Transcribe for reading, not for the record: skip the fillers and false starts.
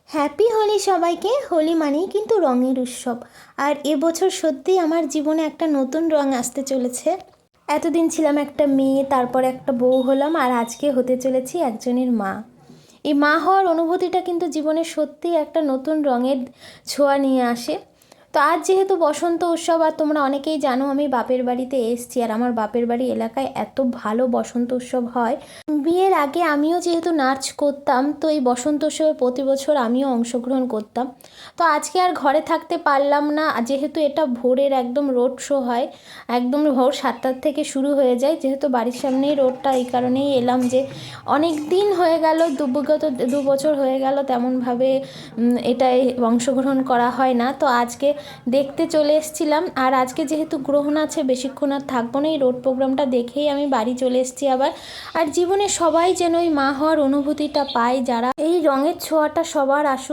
Happy Holi সবাইকে। হোলি মানেই কিন্তু রঙের উৎসব। আর এবছর সত্যিই আমার জীবনে একটা নতুন রং আসতে চলেছে। এতদিন ছিলাম একটা মেয়ে, তারপর একটা বউ হলাম, আর আজকে হতে চলেছি একজনের মা। এই মা হওয়ার অনুভূতিটা কিন্তু জীবনে সত্যিই একটা নতুন রঙের ছোঁয়া নিয়ে আসে। তো আজ যেহেতু বসন্ত উৎসব, আর তোমরা অনেকেই জানো আমি বাপের বাড়িতে এসেছি, আর আমার বাপের বাড়ি এলাকায় এত ভালো বসন্ত উৎসব হয়। বিয়ের আগে আমিও যেহেতু নাচ করতাম, তো এই বসন্ত উৎসবে প্রতি বছর আমিও অংশগ্রহণ করতাম। তো আজকে আর ঘরে থাকতে পারলাম না, যেহেতু এটা ভোরের একদম রোড শো হয়, একদম ভোর 7টার থেকে শুরু হয়ে যায়। যেহেতু বাড়ির সামনেই রোডটা, এই কারণেই এলাম যে অনেক দিন হয়ে গেল, বিগত 2 বছর হয়ে গেল তেমনভাবে এটায় অংশগ্রহণ করা হয় না। তো আজকে দেখতে চলে এসেছিলাম, আর আজকে যেহেতু গ্রহণ আছে বেশিক্ষণ আর থাকবো না, এই রোড প্রোগ্রামটা দেখেই আমি বাড়ি চলে এসেছি আবার। আর জীবনে সবাই যেন ওই মা হওয়ার অনুভূতিটা পায়, যারা এই রঙের ছোঁয়াটা সবার আসুক।